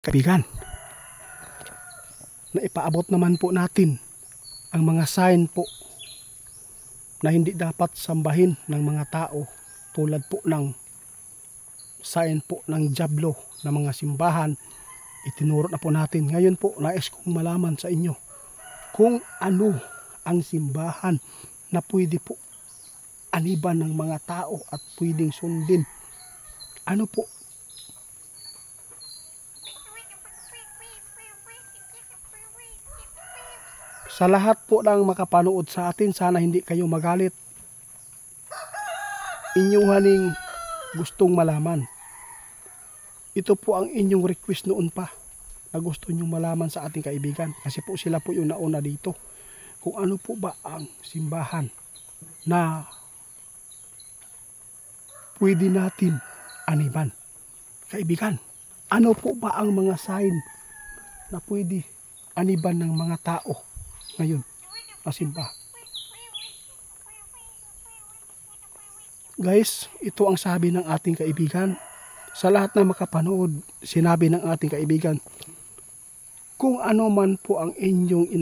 kaibigan, na ipaabot naman po natin ang mga sign po na hindi dapat sambahin ng mga tao, tulad po ng sign po ng Diablo na mga simbahan. Itinuro na po natin. Ngayon po, nais kong malaman sa inyo kung ano ang simbahan na pwede po aniban ng mga tao at pwedeng sundin. Ano po? Sa lahat po ng makapanood sa atin, sana hindi kayo magalit. Inyong haling gustong malaman. Ito po ang inyong request noon pa na gusto nyong malaman sa ating kaibigan. Kasi po sila po yung nauna dito. Kung ano po ba ang simbahan na pwede natin aniban. Kaibigan, ano po ba ang mga sign na pwede aniban ng mga tao ngayon na simbahan? Guys, ito ang sabi ng ating kaibigan. Sa lahat na makapanood, sinabi ng ating kaibigan, kung ano man po ang inyong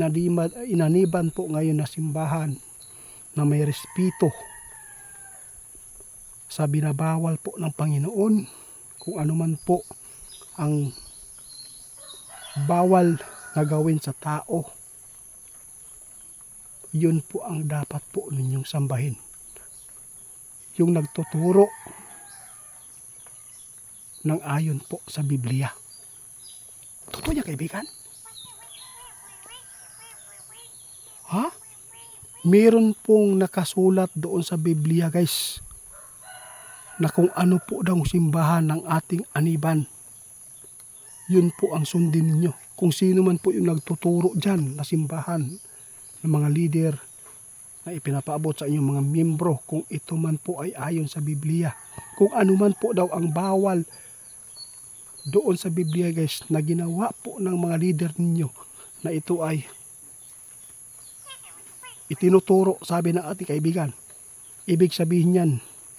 inaniban po ngayon na simbahan na may respeto sa binabawal po ng Panginoon, kung ano man po ang bawal na gawin sa tao, yun po ang dapat po ninyong sambahin. Yung nagtuturo ng ayon po sa Biblia. Totoo niya, kaibigan? Ha? Meron pong nakasulat doon sa Biblia, guys, na kung ano po daw simbahan ng ating aniban, yun po ang sundin ninyo. Kung sino man po yung nagtuturo dyan na simbahan, ng mga leader na ipinapaabot sa inyong mga miyembro, kung ito man po ay ayon sa Biblia. Kung ano man po daw ang bawal doon sa Biblia, guys, na ginawa po ng mga leader ninyo, na ito ay itinuturo, sabi ng ating kaibigan, ibig sabihin yan,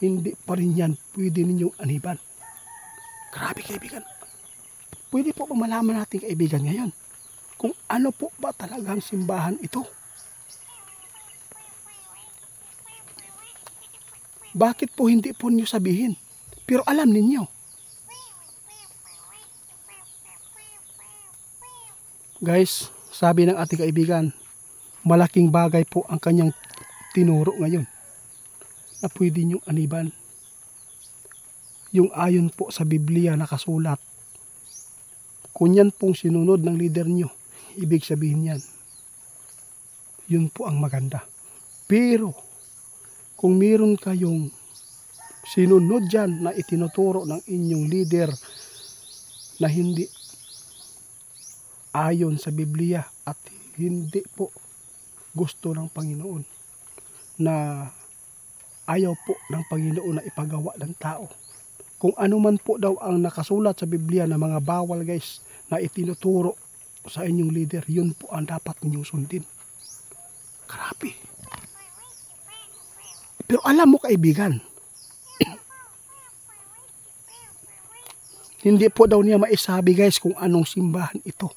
hindi pa rin yan pwede ninyong aniban. Grabe, kaibigan. Pwede po ba malaman natin, kaibigan, ngayon kung ano po ba talagang simbahan ito? Bakit po hindi po niyo sabihin? Pero alam ninyo. Guys, sabi ng ating kaibigan, malaking bagay po ang kanyang tinuro ngayon na pwede niyong aniban. Yung ayon po sa Biblia nakasulat. Kung yan pong sinunod ng leader niyo, ibig sabihin yan, yun po ang maganda. Pero kung meron kayong sinunod dyan na itinuturo ng inyong leader na hindi ayon sa Biblia at hindi po gusto ng Panginoon, na ayaw po ng Panginoon na ipagawa ng tao, kung ano man po daw ang nakasulat sa Biblia na mga bawal, guys, na itinuturo sa inyong leader, yun po ang dapat ninyong sundin. Grabe. Pero alam mo, kaibigan, hindi po daw niya maisabi, guys, kung anong simbahan ito.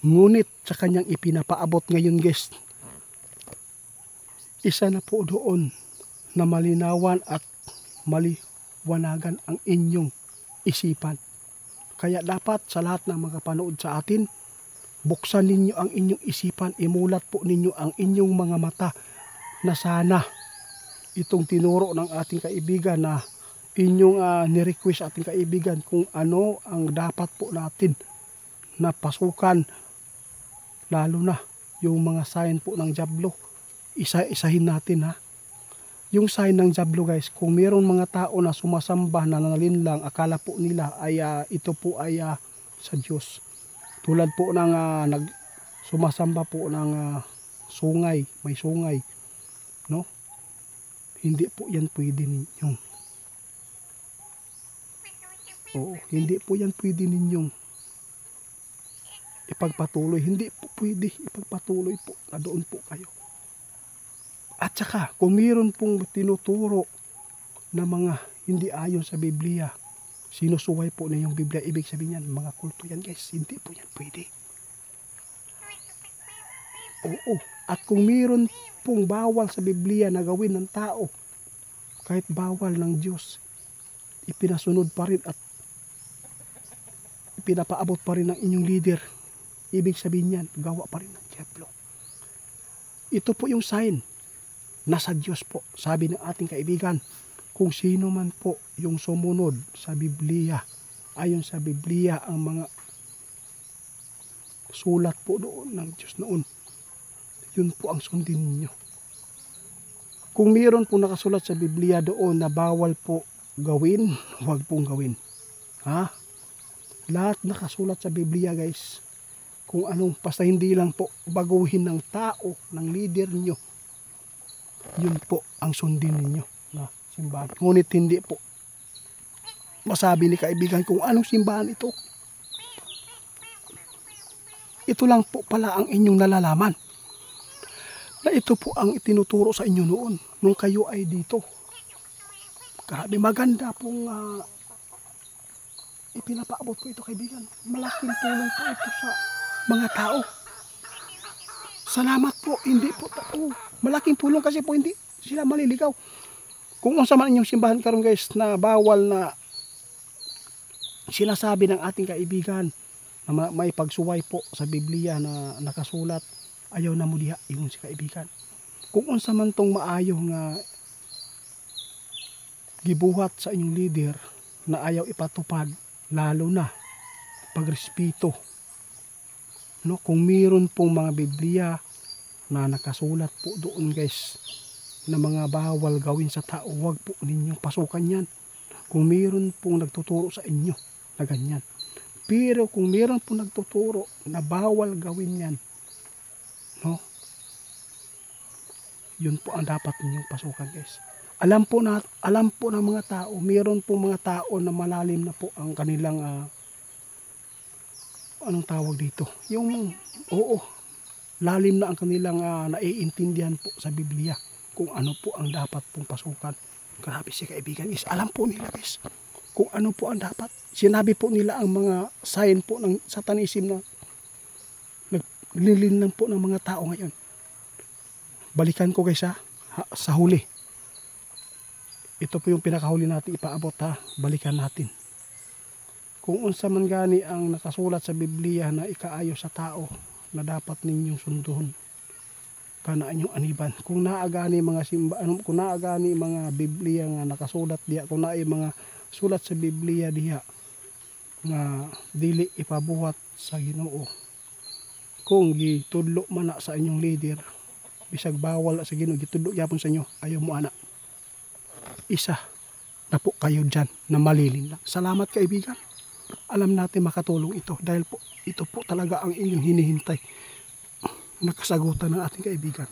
Ngunit sa kanyang ipinapaabot ngayon, guys, isa na po doon na malinawan at maliwanagan ang inyong isipan. Kaya dapat sa lahat ng mga panood sa atin, buksan ninyo ang inyong isipan, imulat po ninyo ang inyong mga mata na sana itong tinuro ng ating kaibigan na inyong ni-request ating kaibigan, kung ano ang dapat po natin na pasukan, lalo na yung mga sign po ng Diablo. Isa-isahin natin, ha. Yung sign ng Diablo, guys, kung mayroong mga tao na sumasamba, na nanalinlang, akala po nila ay ito po ay sa Diyos. Tulad po ng sumasamba po ng sungay, may sungay, no? Hindi po yan pwede ninyong. Oo, hindi po yan pwede ninyong ipagpatuloy. Hindi po pwede ipagpatuloy po na doon po kayo. At saka, kung mayroon pong tinuturo na mga hindi ayon sa Biblia, sinusuway po na yung Biblia. Ibig sabihin yan, mga kulto yan guys. Hindi po yan pwede. Oo. At kung mayroon pong bawal sa Biblia na gawin ng tao, kahit bawal ng Diyos, ipinasunod pa rin at pinapaabot pa rin ng inyong leader. Ibig sabihin yan, gawa pa rin ng diablo. Ito po yung sign. Nasa Diyos po. Sabi ng ating kaibigan, kung sino man po yung sumunod sa Biblia, ayon sa Biblia, ang mga sulat po doon ng Diyos noon, yun po ang sundin ninyo. Kung mayroon po nakasulat sa Biblia doon na bawal po gawin, huwag pong gawin. Ha? Lahat nakasulat sa Biblia guys. Kung anong, basta hindi lang po baguhin ng tao, ng leader nyo, yun po ang sundin ninyo na simbahan. Ngunit hindi po masabi ni kaibigan kung anong simbahan ito. Ito lang po pala ang inyong nalalaman. Na ito po ang itinuturo sa inyo noon, nung kayo ay dito. Grabe, maganda pong ipinapaabot po ito kaibigan. Malaking tulong po ito sa mga tao. Salamat po, hindi po tao. Malaking tulong kasi po hindi sila maliligaw. Kung unsa man inyong simbahan karon guys na bawal na sinasabi ng ating kaibigan na may pagsuway po sa Biblia na nakasulat, ayaw na mo diha ingon si kaibigan. Kung unsa man tong maayo nga gibuhat sa inyong leader na ayaw ipatupad, lalo na pagrespeto. No, kung mayroon pong mga Biblia na nakasulat po doon guys na mga bawal gawin sa tao, huwag po ninyong pasukan yan. Kung mayroon pong nagtuturo sa inyo na ganyan. Pero kung mayroon pong nagtuturo na bawal gawin yan, no, yun po ang dapat ninyong pasukan guys. Alam po ng mga tao, mayroon pong mga tao na malalim na po ang kanilang anong tawag dito? Yung, oo, lalim na ang kanilang naiintindihan po sa Biblia kung ano po ang dapat pong pasukan. Grabe si kaibigan guys, alam po nila guys kung ano po ang dapat. Sinabi po nila ang mga sign po ng satanism na naglilin lang po ng mga tao ngayon. Balikan ko guys sa huli. Ito po yung pinakahuli natin ipaabot ha. Balikan natin. Kung unsa man gani ang nakasulat sa Biblia na ikaayo sa tao na dapat ninyong sunduhon, kana inyong aniban. Kung naagani mga kung naagani mga Biblia nga nakasulat diha, kung naay mga sulat sa Biblia diha nga dili ipabuhat sa Ginoo, kung gitudlo man na sa inyong leader, bisag bawal sa Ginoo gitudlo yapon sa inyo, ayaw mo ana. Isa na po kayo dyan na malilin lang. Salamat kaibigan. Alam natin makatulong ito dahil po ito po talaga ang inyong hinihintay. Nakasagutan ng ating kaibigan.